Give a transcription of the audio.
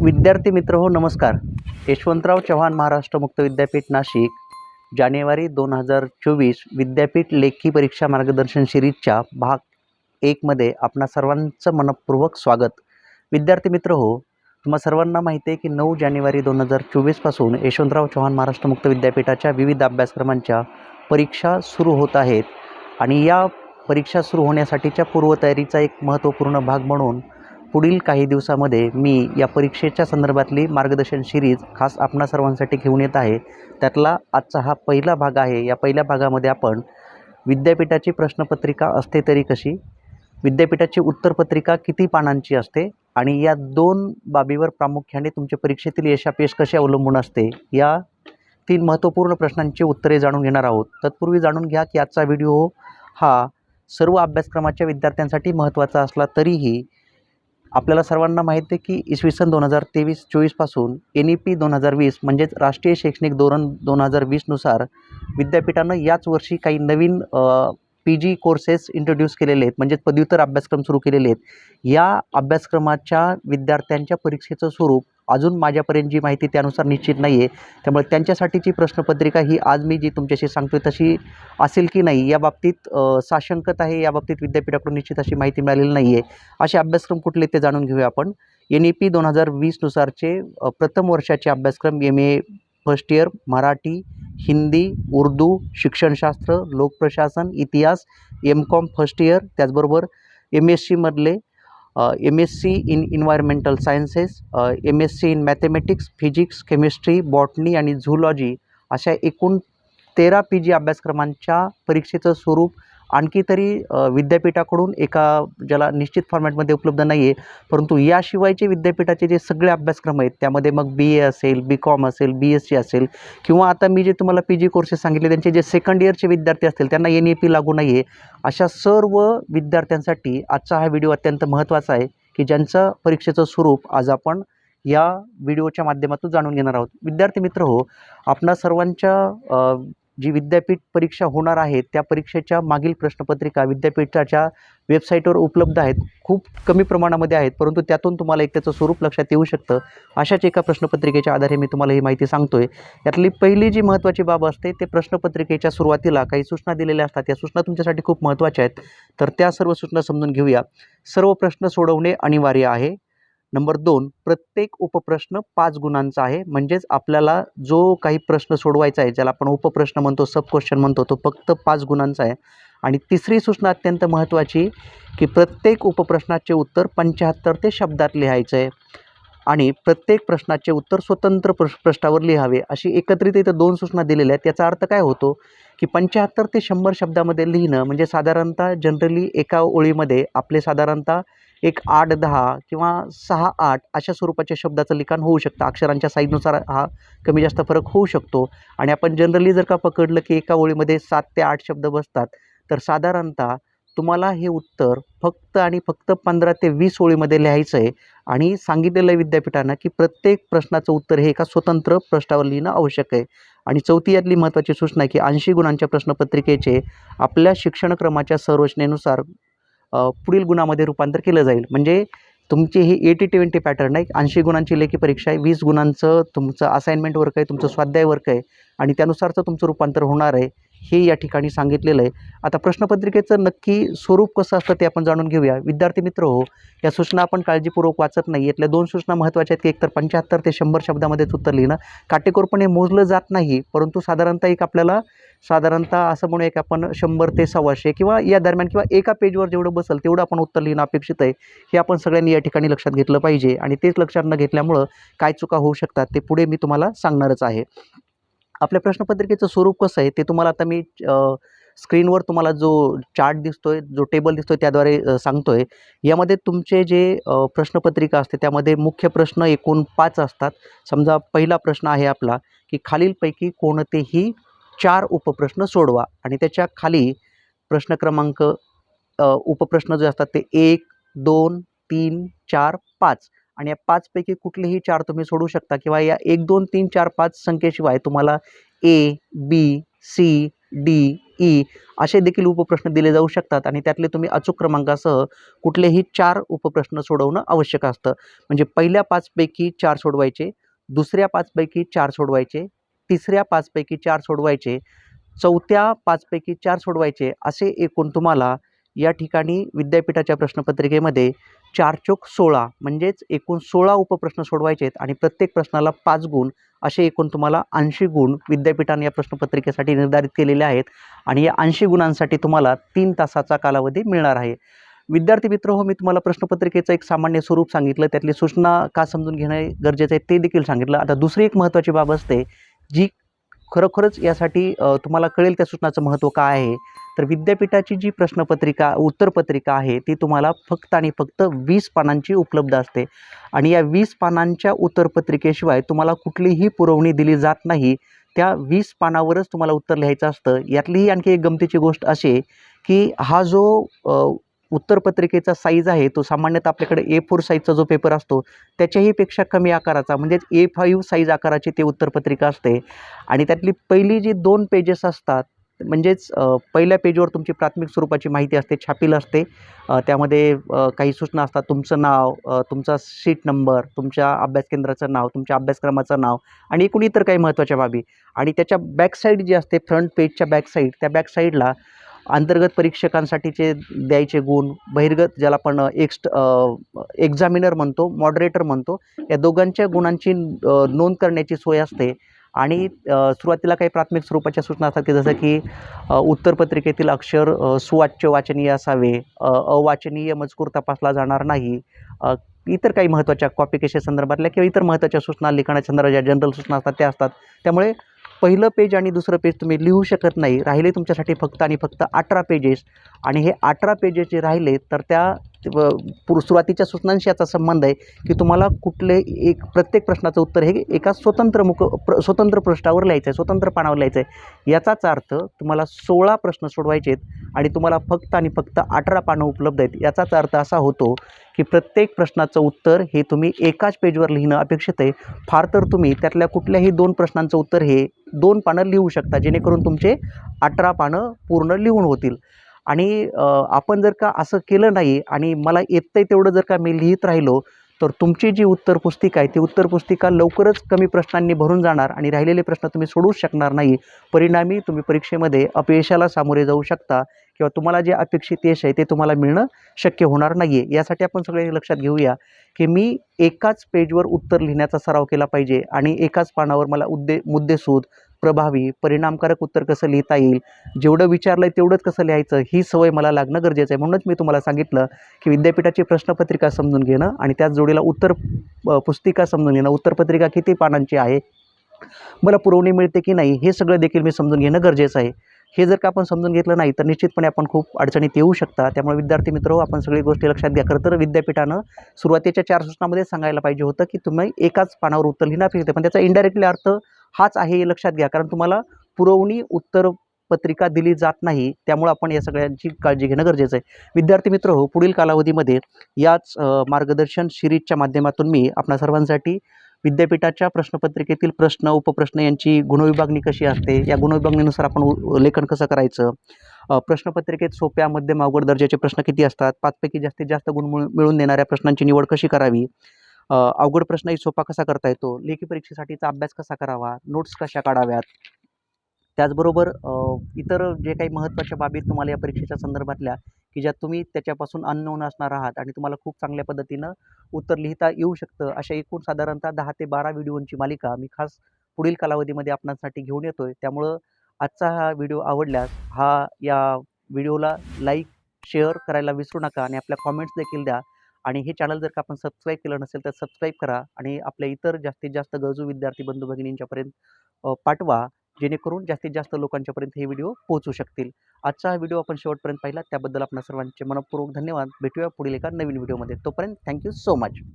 विद्यार्थी मित्र हो नमस्कार. यशवंतराव चव्हाण महाराष्ट्र मुक्त विद्यापीठ नाशिक जानेवारी 2024 विद्यापीठ लेखी परीक्षा मार्गदर्शन सिरीजच्या भाग 1 मध्ये आपणा सर्वांचं मनपूर्वक स्वागत. विद्यार्थी मित्र हो, तुम्हा सर्वांना माहिती आहे की 9 जानेवारी 2024 पासून यशवंतराव चव्हाण महाराष्ट्र मुक्त विद्यापीठाच्या विविध अभ्यासक्रमांच्या परीक्षा सुरू होत आहेत आणि या परीक्षा सुरू होण्यासाठीच्या पूर्वतयारीचा एक महत्त्वपूर्ण भाग म्हणून पुढील काही दिवसामध्ये मी या परीक्षेच्या संदर्भातली मार्गदर्शन सिरीज खास आपणा सर्वांसाठी घेऊन येत आहे. त्यातला आजचा हा पहिला भाग आहे. या पहिल्या भागामध्ये आपण विद्यापीठाची प्रश्नपत्रिका असते तरी कशी, विद्यापीठाची उत्तरपत्रिका किती पानांची असते आणि या दोन बाबीवर प्रामुख्याने तुमच्या परीक्षेतील यशापयश कसे अवलंबून असते, या 3 महत्त्वपूर्ण प्रश्नांची उत्तरे जाणून घेणार आहोत. तत्पूर्वी जाणून घ्या की आजचा व्हिडिओ हा सर्व अभ्यासक्रमाच्या विद्यार्थ्यांसाठी महत्त्वाचा असला तरीही आपल्याला सर्वांना माहिती आहे की इसवी सन 2023-24 पासून NEP 2020 म्हणजेच राष्ट्रीय शैक्षणिक धोरण 2020 नुसार विद्यापीठानं याच वर्षी काही नवीन PG कोर्सेस इंट्रोड्यूस केलेले आहेत, म्हणजेच पदव्युत्तर अभ्यासक्रम सुरू केलेले आहेत. या अभ्यासक्रमाच्या विद्यार्थ्यांच्या परीक्षेचं स्वरूप अजून माझ्यापर्यंत जी माहिती त्यानुसार निश्चित नाही आहे. त्यामुळे त्यांच्यासाठीची प्रश्नपत्रिका ही आज मी जी तुमच्याशी सांगतोय तशी असेल की नाही या बाबतीत साशंकता आहे. या बाबतीत विद्यापीठाकडून निश्चित अशी माहिती मिळालेली नाही आहे. असे अभ्यासक्रम कुठले ते जाणून घेऊया आपण. NEP 2020 नुसारचे प्रथम वर्षाचे अभ्यासक्रम MA first year Marathi, Hindi, Urdu, शिक्षणशास्त्र, लोकप्रशासन, इतिहास, MCOM फर्स्ट इयर, त्याचबरोबर MSc मधले MSc in environmental sciences, MSc in mathematics, physics, chemistry, botany आणि झूलॉजी अशा एकूण 13 PG अभ्यासक्रमांच्या परीक्षेचं स्वरूप आणखी तरी विद्यापीठाकडून एका ज्याला निश्चित फॉर्मॅटमध्ये उपलब्ध नाही आहे. परंतु याशिवायचे विद्यापीठाचे जे सगळे अभ्यासक्रम आहेत त्यामध्ये मग BA असेल, BCom असेल, BSc असेल किंवा आता मी जे तुम्हाला PG कोर्सेस सांगितले त्यांचे जे सेकंड इयरचे विद्यार्थी असतील त्यांना NEP लागू नाही आहे. अशा सर्व विद्यार्थ्यांसाठी आजचा हा व्हिडिओ अत्यंत महत्त्वाचा आहे की ज्यांचं परीक्षेचं स्वरूप आज आपण या व्हिडिओच्या माध्यमातून जाणून घेणार आहोत. विद्यार्थी मित्र हो, आपणा सर्वांच्या जी विद्यापीठ परीक्षा होणार आहे त्या परीक्षेच्या मागील प्रश्नपत्रिका विद्यापीठाच्या वेबसाईटवर उपलब्ध आहेत. खूप कमी प्रमाणामध्ये आहेत, परंतु त्यातून तुम्हाला एक त्याचं स्वरूप लक्षात येऊ शकतं. अशाच एका प्रश्नपत्रिकेच्या आधारे मी तुम्हाला ही माहिती सांगतोय. यातली पहिली जी महत्त्वाची बाब असते ते प्रश्नपत्रिकेच्या सुरुवातीला काही सूचना दिलेल्या असतात. या सूचना तुमच्यासाठी खूप महत्त्वाच्या आहेत, तर त्या सर्व सूचना समजून घेऊया. सर्व प्रश्न सोडवणे अनिवार्य आहे. नंबर 2, प्रत्येक उपप्रश्न 5 गुणांचा आहे. म्हणजेच आपल्याला जो काही प्रश्न सोडवायचा आहे, ज्याला आपण उपप्रश्न म्हणतो, सब क्वेश्चन म्हणतो, तो फक्त 5 गुणांचा आहे. आणि तिसरी सूचना अत्यंत महत्त्वाची की प्रत्येक उपप्रश्नाचे उत्तर 75 ते शब्दात लिहायचं आहे आणि प्रत्येक प्रश्नाचे उत्तर स्वतंत्र पृष्ठावर लिहावे. अशी एकत्रित इथं 2 सूचना दिलेल्या आहेत. याचा अर्थ काय होतो की 75 ते 100 शब्दामध्ये लिहिणं म्हणजे साधारणतः जनरली एका ओळीमध्ये आपले साधारणतः एक 8-10 किंवा 6-8 अशा स्वरूपाच्या शब्दाचं लिखाण होऊ शकतं. अक्षरांच्या साईजनुसार हा कमी जास्त फरक होऊ शकतो. आणि आपण जनरली जर का पकडलं की एका ओळीमध्ये 7 ते 8 शब्द बसतात, तर साधारणतः तुम्हाला हे उत्तर फक्त आणि फक्त 15 ते 20 ओळीमध्ये लिहायचं आहे. आणि सांगितलेलं आहे विद्यापीठानं की प्रत्येक प्रश्नाचं उत्तर हे एका स्वतंत्र पृष्ठावर लिहिणं आवश्यक आहे. आणि चौथी यातली महत्त्वाची सूचना आहे की 80 गुणांच्या प्रश्नपत्रिकेचे आपल्या शिक्षणक्रमाच्या संरचनेनुसार पुढील गुणामध्ये रूपांतर केलं जाईल. म्हणजे तुमची ही 80-20 पॅटर्न आहे. 80 गुणांची लेखी परीक्षा आहे, 20 गुणांचं तुमचं असाइनमेंट वर्क आहे, तुमचं स्वाध्याय वर्क आहे आणि त्यानुसारचं तुमचं रूपांतर होणार आहे, हे या ठिकाणी सांगितलेलं आहे. आता प्रश्नपत्रिकेचं नक्की स्वरूप कसं असतं ते आपण जाणून घेऊया. विद्यार्थी मित्र हो, या सूचना आपण काळजीपूर्वक वाचत नाही. यातल्या 2 सूचना महत्त्वाच्या आहेत की एकतर 75 ते 100 शब्दामध्येच उत्तर लिहिणं. काटेकोरपणे मोजलं जात नाही, परंतु साधारणतः एक आपल्याला असं म्हणूया की आपण 100 ते 125 किंवा या दरम्यान किंवा एका पेजवर जेवढं बसेल तेवढं आपण उत्तर लिहिणं अपेक्षित आहे. हे आपण सगळ्यांनी या ठिकाणी लक्षात घेतलं पाहिजे. आणि तेच लक्षात न घेतल्यामुळं काय चुका होऊ शकतात ते पुढे मी तुम्हाला सांगणारच आहे. आपल्या प्रश्नपत्रिकेचं स्वरूप कसं आहे ते तुम्हाला आता मी स्क्रीनवर तुम्हाला जो चार्ट दिसतोय, जो टेबल दिसतोय त्याद्वारे सांगतोय. यामध्ये तुमचे जे प्रश्नपत्रिका असते त्यामध्ये मुख्य प्रश्न एकूण 5 असतात. समजा पहिला प्रश्न आहे आपला की खालीलपैकी कोणतेही 4 उपप्रश्न सोडवा आणि त्याच्या खाली प्रश्न क्रमांक उपप्रश्न जे असतात ते 1, 2, 3, 4, 5 आणि या 5 पैकी कुठलेही 4 तुम्ही सोडू शकता किंवा या 1, 2, 3, 4, 5 संख्येशिवाय तुम्हाला A, B, C, D, E असे देखील उपप्रश्न दिले जाऊ शकतात आणि त्यातले तुम्ही अचूक क्रमांकासह कुठलेही 4 उपप्रश्न सोडवणं आवश्यक असतं. म्हणजे पहिल्या 5 पैकी 4 सोडवायचे, दुसऱ्या 5 पैकी 4 सोडवायचे, तिसऱ्या 5 पैकी 4 सोडवायचे, चौथ्या 5 पैकी 4 सोडवायचे, असे एकूण तुम्हाला या ठिकाणी विद्यापीठाच्या प्रश्नपत्रिकेमध्ये 4 चोक 16 म्हणजेच एकूण 16 उपप्रश्न सोडवायचे आहेत आणि प्रत्येक प्रश्नाला 5 गुण असे एकूण तुम्हाला 80 गुण विद्यापीठाने या प्रश्नपत्रिकेसाठी निर्धारित केलेले आहेत आणि या 80 गुणांसाठी तुम्हाला 3 तासाचा कालावधी मिळणार आहे. विद्यार्थी मित्र मी तुम्हाला प्रश्नपत्रिकेचं एक सामान्य स्वरूप सांगितलं, त्यातली सूचना का समजून घेणं गरजेचं आहे ते देखील सांगितलं. आता दुसरी एक महत्त्वाची बाब असते जी खरोखरच यासाठी तुम्हाला कळेल त्या सूचनाचं महत्त्व काय आहे. तर विद्यापीठाची जी प्रश्नपत्रिका उत्तरपत्रिका आहे ती तुम्हाला फक्त आणि फक्त 20 पानांची उपलब्ध असते आणि या 20 पानांच्या उत्तरपत्रिकेशिवाय तुम्हाला कुठलीही पुरवणी दिली जात नाही. त्या 20 पानावरच तुम्हाला उत्तर लिहायचं असतं. यातलीही आणखी एक गमतीची गोष्ट अशी आहे की हा जो उत्तरपत्रिकेचा साईज आहे तो सामान्यतः आपल्याकडे A4 साईजचा जो पेपर असतो त्याच्याही पेक्षा कमी आकाराचा म्हणजेच A5 साईज आकाराची ती उत्तरपत्रिका असते आणि त्यातली पहिली जी 2 पेजेस असतात म्हणजेच पहिल्या पेजवर तुमची प्राथमिक स्वरूपाची माहिती असते, छापील असते. त्यामध्ये काही सूचना असतात, तुमचं नाव, तुमचा सीट नंबर, तुमच्या अभ्यास केंद्राचं नाव, तुमच्या अभ्यासक्रमाचं नाव आणि एकूण इतर काही महत्त्वाच्या बाबी आणि त्याच्या बॅकसाईड जी असते फ्रंट पेजच्या बॅकसाईड त्या बॅकसाईडला अंतर्गत परीक्षकांसाठीचे द्यायचे गुण, बहिर्गत ज्याला आपण एक्झामिनर म्हणतो, मॉडरेटर म्हणतो, या दोघांच्या गुणांची नोंद करण्याची सोय असते आणि सुरुवातीला काही प्राथमिक स्वरूपाच्या सूचना असतात की जसं की उत्तरपत्रिकेतील अक्षर सुवाच्य वाचनीय असावे, अवाचनीय मजकूर तपासला जाणार नाही, इतर काही महत्त्वाच्या कॉपी केसेस संदर्भातल्या किंवा इतर महत्त्वाच्या सूचना लिखाणाच्या संदर्भात ज्या जनरल सूचना असतात त्या असतात. त्यामुळे पहिलं पेज आणि दुसरं पेज तुम्ही लिहू शकत नाही. राहिले तुमच्यासाठी फक्त आणि फक्त 18 पेजेस आणि हे 18 पेजेस जे राहिले तर त्या सुरुवातीच्या सूचनांशी याचा संबंध आहे की तुम्हाला कुठले प्रत्येक प्रश्नाचं उत्तर हे एका स्वतंत्र पृष्ठावर लिहायचं आहे, स्वतंत्र पानावर लिहायचं आहे. याचाच अर्थ तुम्हाला 16 प्रश्न सोडवायचे आहेत आणि तुम्हाला फक्त आणि फक्त 18 पानं उपलब्ध आहेत. याचाच अर्थ असा होतो की प्रत्येक प्रश्नाचं उत्तर हे तुम्ही एकाच पेजवर लिहिणं अपेक्षित आहे. फार तर तुम्ही त्यातल्या कुठल्याही 2 प्रश्नांचं उत्तर हे 2 पानं लिहू शकता जेणेकरून तुमचे 18 पानं पूर्ण लिहून होतील. आणि आपण जर का असं केलं नाही आणि मला येतंय तेवढं जर का मी लिहित राहिलो तर तुमची जी उत्तरपुस्तिका आहे ती उत्तरपुस्तिका लवकरच कमी प्रश्नांनी भरून जाणार आणि राहिलेले प्रश्न तुम्ही सोडूच शकणार नाही. परिणामी तुम्ही परीक्षेमध्ये अपयशाला सामोरे जाऊ शकता किंवा तुम्हाला जे अपेक्षित यश आहे ते तुम्हाला मिळणं शक्य होणार नाही आहे. यासाठी आपण सगळे लक्षात घेऊया की मी एकाच पेजवर उत्तर लिहिण्याचा सराव केला पाहिजे आणि एकाच पानावर मला मुद्देसूद, प्रभावी, परिणामकारक उत्तर कसं लिहिता येईल, जेवढं विचारलं आहे तेवढंच कसं लिहायचं ही सवय मला लागणं गरजेचं आहे. म्हणूनच मी तुम्हाला सांगितलं की विद्यापीठाची प्रश्नपत्रिका समजून घेणं आणि त्याच जोडीला पुस्तिका समजून घेणं, उत्तरपत्रिका किती पानांची आहे, मला पुरवणी मिळते की नाही हे सगळं देखील मी समजून घेणं गरजेचं आहे. हे जर का आपण समजून घेतलं नाही तर निश्चितपणे आपण खूप अडचणीत येऊ शकता. त्यामुळे विद्यार्थी मित्र आपण सगळी गोष्टी लक्षात घ्या. खरं तर विद्यापीठानं सुरुवातीच्या 4 सूचनामध्ये सांगायला पाहिजे होतं की तुम्ही एकाच पानावर उत्तर लिहिणं अपेक्षित आहे, पण त्याचा इनडायरेक्टली अर्थ हाच आहे हे लक्षात घ्या. कारण तुम्हाला पुरवणी उत्तरपत्रिका दिली जात नाही, त्यामुळे आपण या सगळ्यांची काळजी घेणं गरजेचं आहे. विद्यार्थी मित्र पुढील कालावधीमध्ये याच मार्गदर्शन सिरीजच्या माध्यमातून मी आपणा सर्वांसाठी विद्यापीठाच्या प्रश्नपत्रिकेतील प्रश्न, उपप्रश्न यांची गुणविभागणी कशी असते, या गुणविभागणीनुसार आपण लेखन कसं करायचं, प्रश्नपत्रिकेत सोप्या, मध्यम, अवघड दर्जाचे प्रश्न किती असतात, 5 पैकी जास्तीत जास्त गुण मिळवून देणाऱ्या प्रश्नांची निवड कशी करावी, अवघड प्रश्नही सोपा कसा करता येतो, लेखी परीक्षेसाठीचा अभ्यास कसा करावा, नोट्स कशा काढाव्यात, त्याचबरोबर इतर जे काही महत्त्वाच्या बाबी तुम्हाला या परीक्षेच्या संदर्भातल्या की ज्यात तुम्ही त्याच्यापासून अननोन असणार आहात आणि तुम्हाला खूप चांगल्या पद्धतीनं उत्तर लिहिता येऊ शकतं, अशा एकूण साधारणतः 10 ते 12 व्हिडिओंची मालिका मी खास पुढील कालावधीमध्ये आपणासाठी घेऊन येतो आहे. त्यामुळं आजचा हा व्हिडिओ आवडल्यास या व्हिडिओला लाईक, शेअर करायला विसरू नका आणि आपल्या कॉमेंट्स देखील द्या आणि हे चॅनल जर का आपण सबस्क्राईब केलं नसेल तर सबस्क्राईब करा आणि आपल्या इतर जास्तीत जास्त गरजू विद्यार्थी बंधू भगिनींच्यापर्यंत पाठवा जेणेकरून जास्तीत जास्त लोकांच्यापर्यंत हे व्हिडिओ पोहोचू शकतील. आजचा हा व्हिडिओ आपण शेवटपर्यंत पाहिला त्याबद्दल आपणा सर्वांचे मनःपूर्वक धन्यवाद. भेटूया पुढील एका नवीन व्हिडिओमध्ये. तोपर्यंत थँक्यू सो मच.